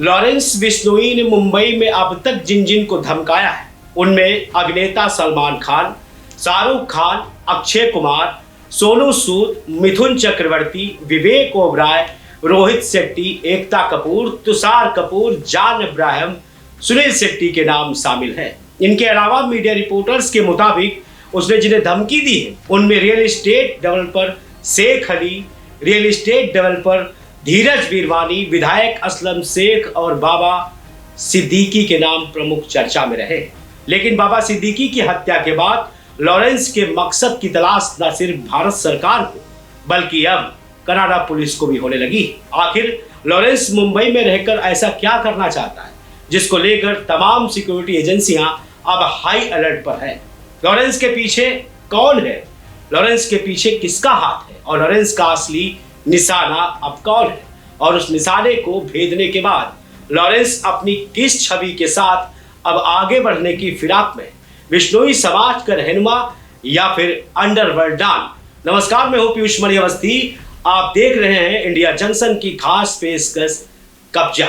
Lawrence Bishnoi ने मुंबई में अब तक जिन जिन को धमकाया है उनमें अभिनेता सलमान खान, शाहरुख खान, अक्षय कुमार, सोनू सूद, मिथुन चक्रवर्ती, विवेक ओबराय, रोहित शेट्टी, एकता कपूर, तुषार कपूर, जॉन अब्राहम, सुनील शेट्टी के नाम शामिल हैं। इनके अलावा मीडिया रिपोर्टर्स के मुताबिक उसने जिन्हें धमकी दी है उनमें real estate developer Shaikh Ali, real estate developer Dheeraj Virwani, विधायक असलम शेख और बाबा सिद्दीकी के नाम प्रमुख चर्चा में रहे। लेकिन बाबा सिद्दीकी की हत्या के बाद लॉरेंस के मकसद की तलाश न सिर्फ भारत सरकार को बल्कि अब कनाडा पुलिस को भी होने लगी। आखिर लॉरेंस मुंबई में रहकर ऐसा क्या करना चाहता है जिसको लेकर तमाम सिक्योरिटी एजेंसियां अब हाई अलर्ट पर है। लॉरेंस के पीछे कौन है, लॉरेंस के पीछे किसका हाथ है और लॉरेंस का असली निशाना अब कौन है और उस निशाने को भेदने के बाद लॉरेंस अपनी किस छवि के साथ अब आगे बढ़ने की फिराक में, बिश्नोई समाज का रहनुमा या फिर अंडरवर्ल्ड डॉन। नमस्कार, मैं हूं पीयूष मणि अवस्थी। आप देख रहे हैं इंडिया जंक्शन की खास पेशकश कब्जा।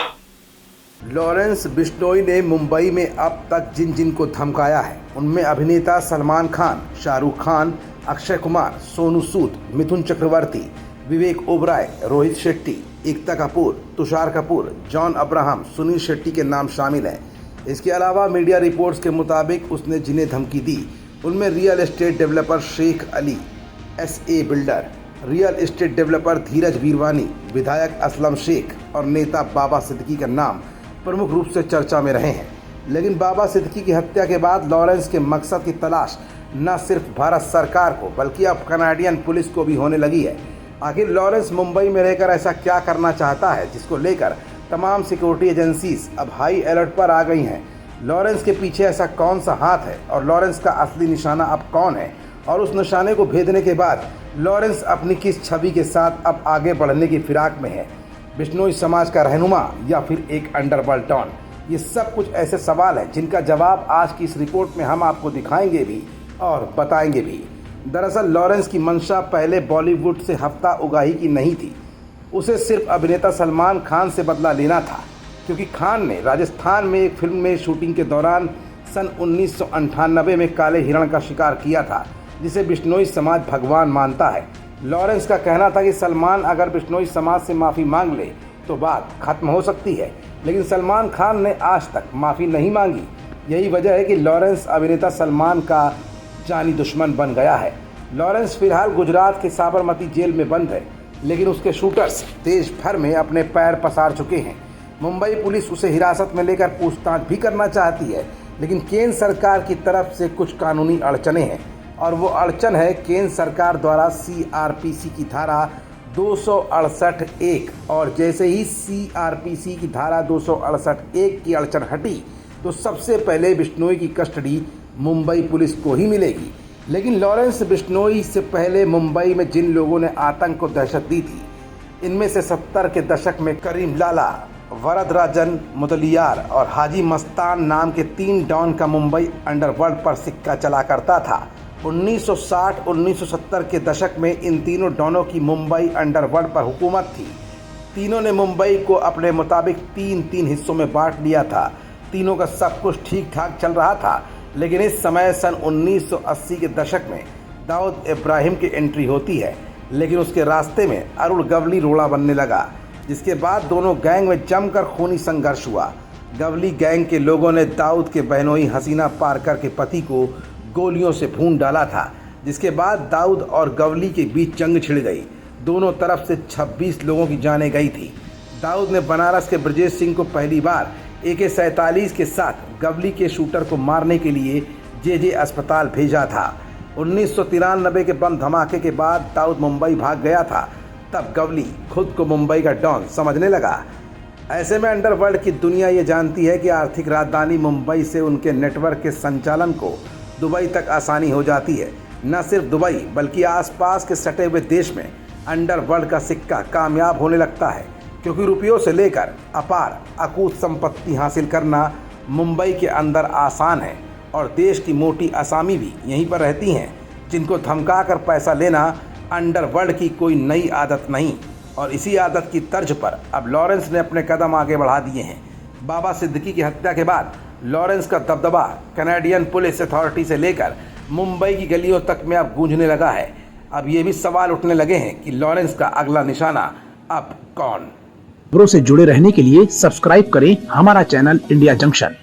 लॉरेंस बिश्नोई ने मुंबई में अब तक जिन जिन को धमकाया है उनमें अभिनेता सलमान खान, शाहरुख खान, अक्षय कुमार, सोनू सूद, मिथुन चक्रवर्ती, विवेक ओबराय, रोहित शेट्टी, एकता कपूर, तुषार कपूर, जॉन अब्राहम, सुनील शेट्टी के नाम शामिल हैं। इसके अलावा मीडिया रिपोर्ट्स के मुताबिक उसने जिन्हें धमकी दी उनमें real estate developer Shaikh Ali, SA builder, real estate developer Dheeraj Virwani, विधायक असलम शेख और नेता बाबा सिद्दीकी का नाम प्रमुख रूप से चर्चा में रहे हैं। लेकिन बाबा सिद्दीकी की हत्या के बाद लॉरेंस के मकसद की तलाश न सिर्फ भारत सरकार को बल्कि अब कनाडियन पुलिस को भी होने लगी है। आखिर लॉरेंस मुंबई में रहकर ऐसा क्या करना चाहता है जिसको लेकर तमाम सिक्योरिटी एजेंसीज अब हाई अलर्ट पर आ गई हैं। लॉरेंस के पीछे ऐसा कौन सा हाथ है और लॉरेंस का असली निशाना अब कौन है और उस निशाने को भेदने के बाद लॉरेंस अपनी किस छवि के साथ अब आगे बढ़ने की फिराक में है, बिश्नोई समाज का रहनुमा या फिर एक अंडरवर्ल्ड डॉन। ये सब कुछ ऐसे सवाल हैं जिनका जवाब आज की इस रिपोर्ट में हम आपको दिखाएंगे भी और बताएंगे भी। दरअसल लॉरेंस की मंशा पहले बॉलीवुड से हफ्ता उगाही की नहीं थी। उसे सिर्फ अभिनेता सलमान खान से बदला लेना था, क्योंकि खान ने राजस्थान में एक फिल्म में शूटिंग के दौरान सन 1998 में काले हिरण का शिकार किया था, जिसे बिश्नोई समाज भगवान मानता है। लॉरेंस का कहना था कि सलमान अगर बिश्नोई समाज से माफ़ी मांग ले तो बात खत्म हो सकती है, लेकिन सलमान खान ने आज तक माफ़ी नहीं मांगी। यही वजह है कि लॉरेंस अभिनेता सलमान का जानी दुश्मन बन गया है। लॉरेंस फिलहाल गुजरात के साबरमती जेल में बंद है, लेकिन उसके शूटर्स देश भर में अपने पैर पसार चुके हैं। मुंबई पुलिस उसे हिरासत में लेकर पूछताछ भी करना चाहती है, लेकिन केंद्र सरकार की तरफ से कुछ कानूनी अड़चनें हैं और वो अड़चन है केंद्र सरकार द्वारा CRPC की धारा 268(1) और जैसे ही CRPC की धारा 268(1) की अड़चन हटी तो सबसे पहले बिश्नोई की कस्टडी मुंबई पुलिस को ही मिलेगी। लेकिन लॉरेंस बिश्नोई से पहले मुंबई में जिन लोगों ने आतंक को दहशत दी थी, इनमें से 70 के दशक में करीम लाला, वरदराजन मुदलियार और हाजी मस्तान नाम के 3 डॉन का मुंबई अंडरवर्ल्ड पर सिक्का चला करता था। 1960-1970 के दशक में इन तीनों डॉनों की मुंबई अंडरवर्ल्ड पर हुकूमत थी। तीनों ने मुंबई को अपने मुताबिक 3-3 हिस्सों में बांट लिया था। तीनों का सब कुछ ठीक ठाक चल रहा था, लेकिन इस समय सन 1980 के दशक में दाऊद इब्राहिम की एंट्री होती है, लेकिन उसके रास्ते में अरुण गवली रोड़ा बनने लगा, जिसके बाद दोनों गैंग में जमकर खूनी संघर्ष हुआ। गवली गैंग के लोगों ने दाऊद के बहनोई हसीना पारकर के पति को गोलियों से भून डाला था, जिसके बाद दाऊद और गवली के बीच जंग छिड़ गई। दोनों तरफ से 26 लोगों की जानें गई थी। दाऊद ने बनारस के ब्रजेश सिंह को पहली बार AK-47 के साथ गवली के शूटर को मारने के लिए JJ अस्पताल भेजा था। 1993 के बम धमाके के बाद दाऊद मुंबई भाग गया था। तब गवली खुद को मुंबई का डॉन समझने लगा। ऐसे में अंडरवर्ल्ड की दुनिया ये जानती है कि आर्थिक राजधानी मुंबई से उनके नेटवर्क के संचालन को दुबई तक आसानी हो जाती है। न सिर्फ दुबई बल्कि आसपास के सटे हुए देश में अंडरवर्ल्ड का सिक्का कामयाब होने लगता है, क्योंकि रुपयों से लेकर अपार अकूत संपत्ति हासिल करना मुंबई के अंदर आसान है और देश की मोटी असामी भी यहीं पर रहती हैं, जिनको धमका कर पैसा लेना अंडरवर्ल्ड की कोई नई आदत नहीं। और इसी आदत की तर्ज पर अब लॉरेंस ने अपने कदम आगे बढ़ा दिए हैं। बाबा सिद्दीकी की हत्या के बाद लॉरेंस का दबदबा कैनेडियन पुलिस अथॉरिटी से लेकर मुंबई की गलियों तक में अब गूंजने लगा है। अब ये भी सवाल उठने लगे हैं कि लॉरेंस का अगला निशाना अब कौन। खबरों से जुड़े रहने के लिए सब्सक्राइब करें हमारा चैनल इंडिया जंक्शन।